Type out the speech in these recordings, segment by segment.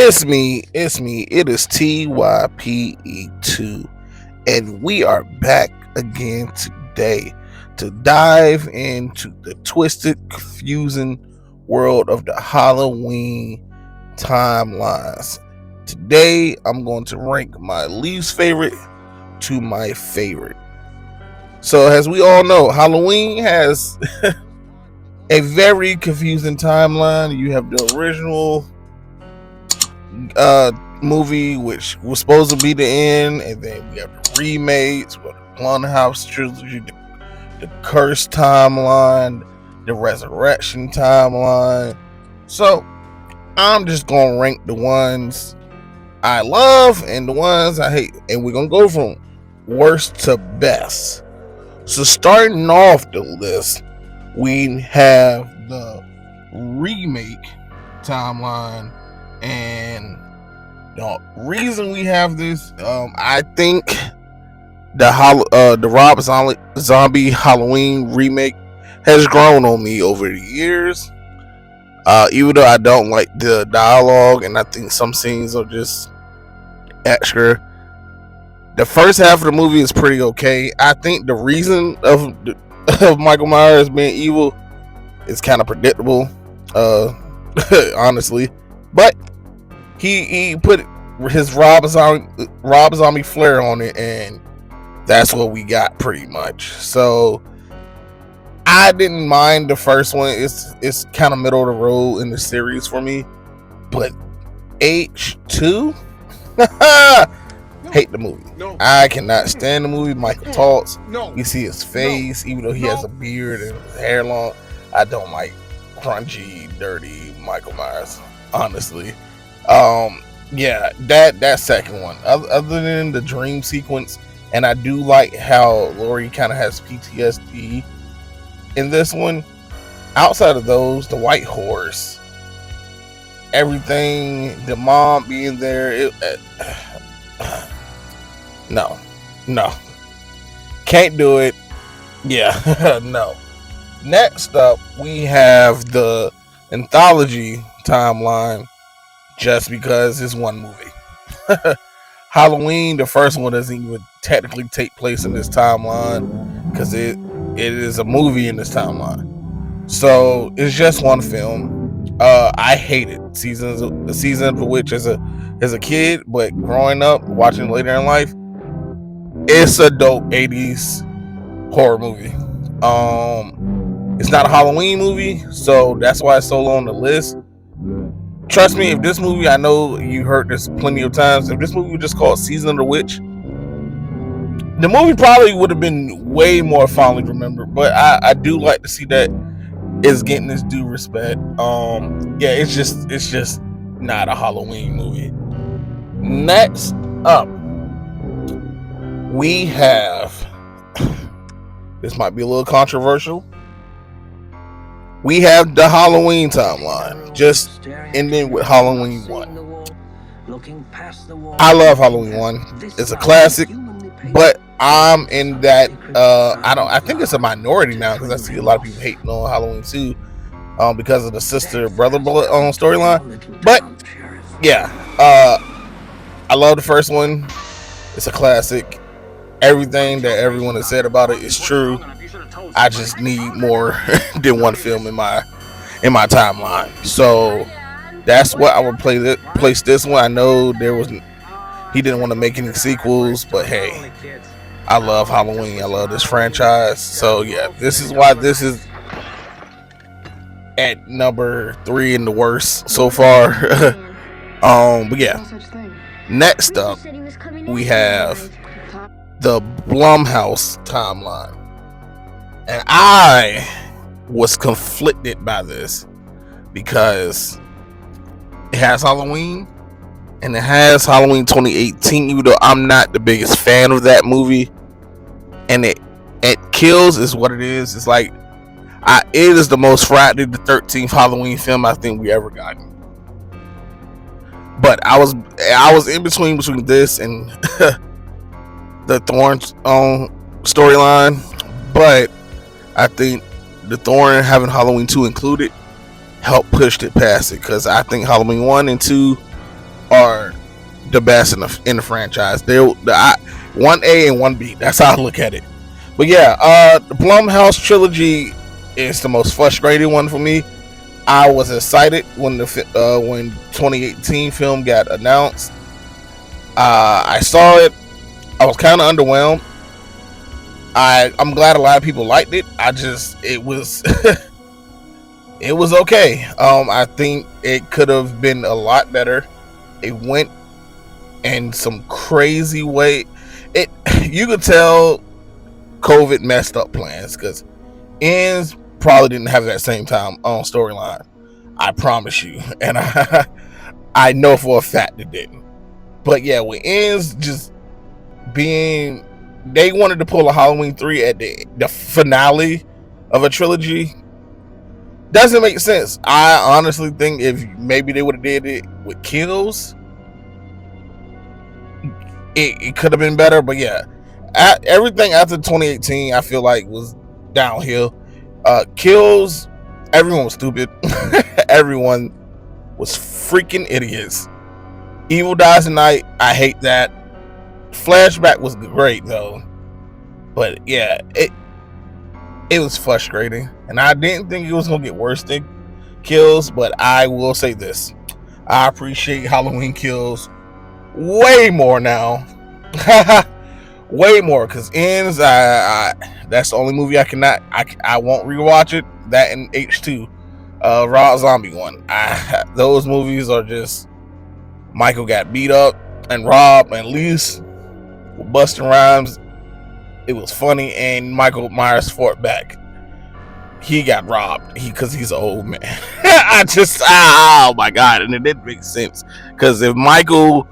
It's me. It is TYPE2, and we are back again today to dive into the twisted, confusing world of the Halloween timelines. Today, I'm going to rank my least favorite to my favorite. So, as we all know, Halloween has a very confusing timeline. You have the original movie, which was supposed to be the end, and then we have the remakes, the Blumhouse trilogy, the Curse timeline, the Resurrection timeline. So I'm just gonna rank the ones I love and the ones I hate, and we're gonna go from worst to best. So starting off the list, we have the remake timeline. And the reason we have this, I think the Rob Zombie Halloween remake has grown on me over the years. Even though I don't like the dialogue, and I think some scenes are just extra. The first half of the movie is pretty okay. I think the reason of Michael Myers being evil is kind of predictable, honestly. But he put his Rob Zombie flair on it, and that's what we got pretty much. So I didn't mind the first one. It's kind of middle of the road in the series for me. But H2, hate the movie. No. I cannot stand the movie. Michael talks. No. You see his face, even though he has a beard and his hair long. I don't like crunchy, dirty Michael Myers, honestly. Yeah, that second one, other than the dream sequence, and I do like how Laurie kind of has PTSD in this one. Outside of those, the white horse, everything, the mom being there, no, can't do it. Yeah, no. Next up, we have the anthology timeline. Just because it's one movie. Halloween, the first one, doesn't even technically take place in this timeline because it is a movie in this timeline. So it's just one film. I hated season of which as a kid, but growing up, watching later in life, it's a dope 80s horror movie. It's not a Halloween movie, so that's why it's so low on the list. Trust me, if this movie, I know you heard this plenty of times, if this movie was just called Season of the Witch, the movie probably would have been way more fondly remembered. But I do like to see that it's getting this due respect. Yeah, it's just not a Halloween movie. Next up, we have, this might be a little controversial, we have the Halloween timeline, just ending with Halloween 1. I love Halloween 1. It's a classic, but I'm in that, I think it's a minority now because I see a lot of people hating on Halloween 2 because of the sister-brother storyline. But, yeah, I love the first one. It's a classic. Everything that everyone has said about it is true. I just need more than one film in my timeline. So that's what I would place this one. I know he didn't want to make any sequels, but hey, I love Halloween. I love this franchise. So yeah, this is why this is at number 3 in the worst so far. But yeah, next up we have the Blumhouse timeline. And I was conflicted by this because it has Halloween and it has Halloween 2018, even though I'm not the biggest fan of that movie. And it kills is what it is. It's like it is the most Friday the 13th Halloween film I think we ever gotten. But I was in between this and the Thorn storyline, but I think the Thorn having Halloween 2 included helped push it past it, because I think Halloween 1 and 2 are the best in the franchise. They're 1A and 1B. That's how I look at it. But yeah, the Blumhouse trilogy is the most frustrating one for me. I was excited when when 2018 film got announced. I saw it. I was kind of underwhelmed. I'm glad a lot of people liked it. It was it was okay. I think it could have been a lot better. It went in some crazy way. You could tell COVID messed up plans because Ends probably didn't have that same time on storyline. I promise you, and I know for a fact it didn't. But yeah, with Ends just being, they wanted to pull a Halloween 3 at the finale of a trilogy. Doesn't make sense. I honestly think if maybe they would have did it with Kills, it could have been better. But yeah, everything after 2018 I feel like was downhill. Kills, everyone was stupid. Everyone was freaking idiots. Evil Dies Tonight, I hate that. Flashback was great though, but yeah, it was frustrating, and I didn't think it was gonna get worse than Kills. But I will say this: I appreciate Halloween Kills way more now. Way more, because Ends, that's the only movie I won't rewatch it. That and H2, Raw Zombie one. Those movies are just, Michael got beat up and robbed, and Lise Busta Rhymes. It was funny, and Michael Myers fought back. He got robbed because he's an old man. Oh my god, and it didn't make sense, because if Michael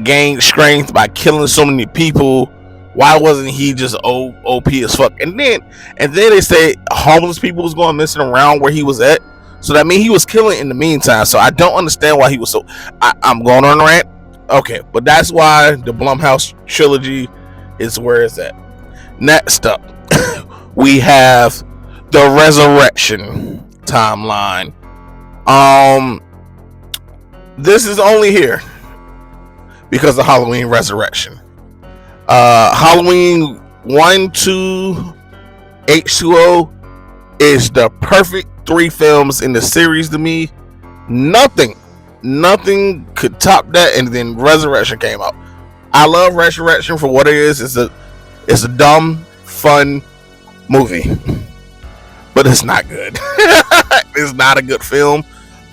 gained strength by killing so many people, why wasn't he just OP as fuck? And then they say homeless people was going missing around where he was at, so that means he was killing in the meantime. So I don't understand why he was so. I'm going on a rant. Okay, but that's why the Blumhouse trilogy is where it's at. Next up, we have the Resurrection timeline. This is only here because of Halloween Resurrection. Halloween 1, 2, H2O is the perfect 3 films in the series to me. Nothing could top that, and then Resurrection came out. I love Resurrection for what it is. It's a dumb, fun movie, but it's not good. It's not a good film,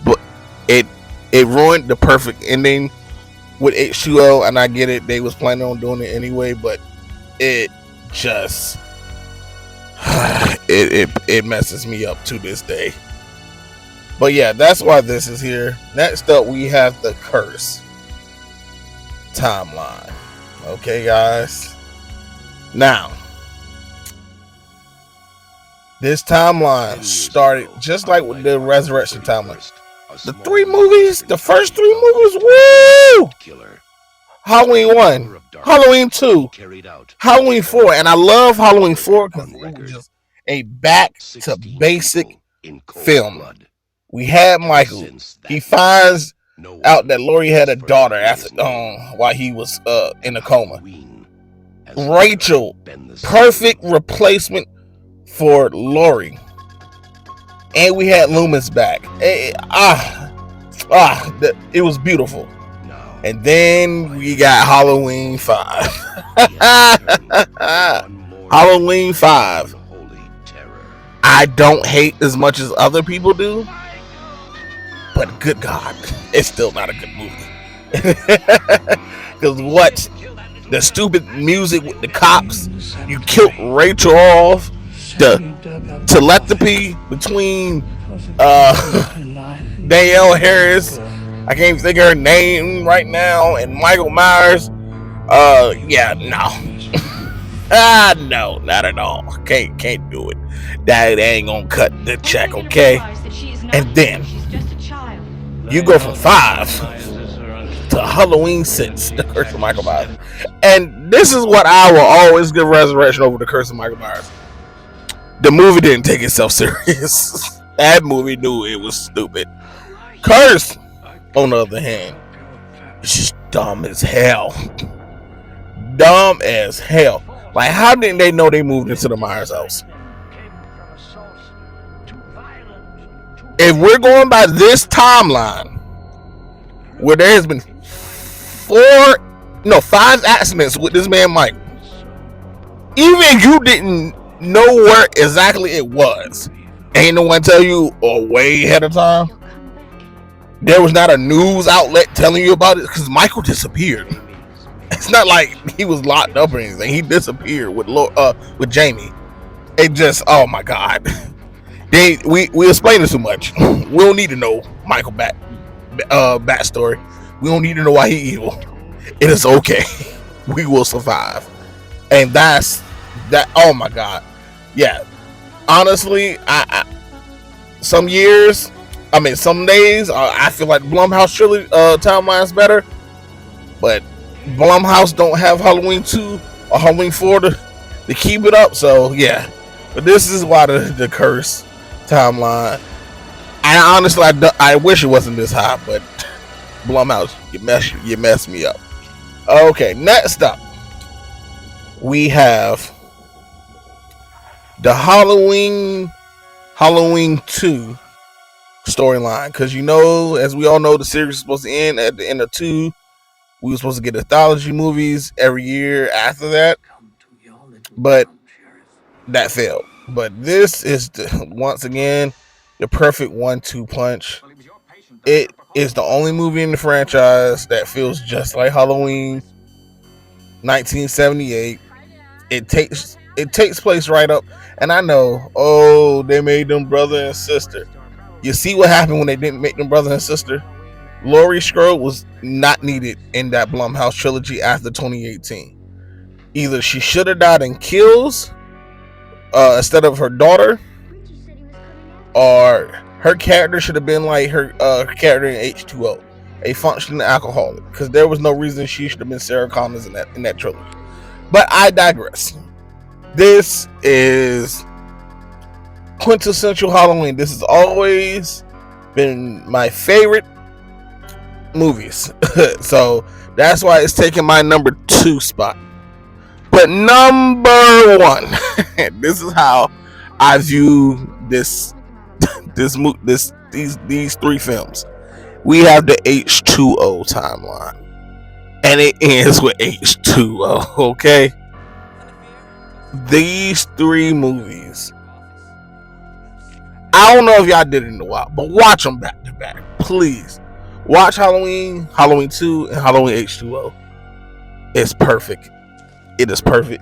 but it ruined the perfect ending with H2O, and I get it. They was planning on doing it anyway, but it just it messes me up to this day. But yeah, that's why this is here. Next up, we have the Curse timeline. Okay, guys. Now, this timeline started just like with the Resurrection timeline. The 3 movies, the first 3 movies, woo! Halloween 1, Halloween 2, Halloween 4, and I love Halloween 4 because it was just a back to basic film. We had Michael. He finds out that Laurie had a daughter after while he was in a coma. Rachel, perfect replacement for Laurie. And we had Loomis back. It was beautiful. And then we got Halloween 5. Halloween 5. I don't hate as much as other people do, but good God, it's still not a good movie. Because what? The stupid music with the cops. You killed Rachel off. The telepathy between Danielle Harris, I can't even think of her name right now, and Michael Myers. Yeah, no. No, not at all. Can't do it. That ain't gonna cut the check, okay? And then you go from 5 to Halloween 6, The Curse of Michael Myers. And this is what I will always give Resurrection over The Curse of Michael Myers. The movie didn't take itself serious. That movie knew it was stupid. Curse, on the other hand, It's just dumb as hell. Dumb as hell. Like, how didn't they know they moved into the Myers house? If we're going by this timeline, where there has been 5 accidents with this man Mike, even if you didn't know where exactly it was, ain't no one tell you way ahead of time. There was not a news outlet telling you about it because Michael disappeared. It's not like he was locked up or anything. He disappeared with Jamie. It just, oh my God. We explain it too much. We don't need to know Michael backstory. We don't need to know why he evil. It is okay. We will survive. And that's that. Oh my God. Yeah. Honestly, some days, I feel like Blumhouse trilogy timeline's better, but Blumhouse don't have Halloween 2 or Halloween 4 to keep it up. So yeah, but this is why the curse timeline. I honestly, I wish it wasn't this high, but Blumhouse, you messed me up. Okay, next up, we have the Halloween 2 storyline, because as we all know, the series is supposed to end at the end of 2. We were supposed to get anthology movies every year after that, but that failed. But this is once again the perfect 1-2 punch. It is the only movie in the franchise that feels just like Halloween 1978. It takes place right up, and I know, they made them brother and sister. You see what happened when they didn't make them brother and sister? Laurie Strode was not needed in that Blumhouse trilogy after 2018. Either she should have died in Kills instead of her daughter, or her character should have been like her character in H2O, a functioning alcoholic, because there was no reason she should have been Sarah Connors in that trilogy. But I digress. This is quintessential Halloween. This has always been my favorite movies. So that's why it's taking my number 2 spot. But number 1, this is how I view these 3 films. We have the H2O timeline, and it ends with H2O. Okay, these 3 movies, I don't know if y'all did it in a while, but watch them back to back, please. Watch Halloween 2, and Halloween H2O. It's perfect. It is perfect.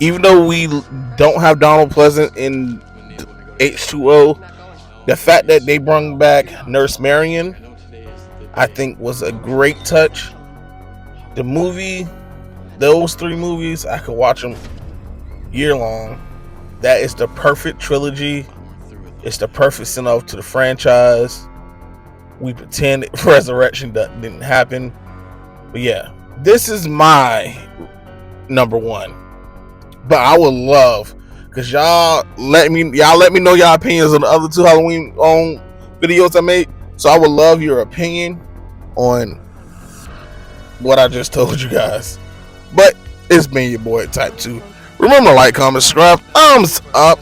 Even though we don't have Donald Pleasant in H2O, the fact that they brought back Nurse Marion, I think, was a great touch. The movie, those 3 movies, I could watch them year long. That is the perfect trilogy. It's the perfect send-off to the franchise. We pretend Resurrection didn't happen. But yeah, this is my number 1. But I would love, because y'all let me know y'all opinions on the other 2 Halloween videos I made. So I would love your opinion on what I just told you guys. But it's been your boy Type 2. Remember, like, comment, subscribe, thumbs up,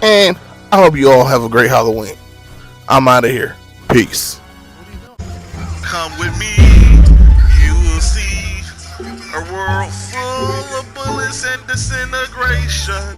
and I hope you all have a great Halloween. I'm out of here. Peace. Come with me, you will see a world full of bullets and disintegration.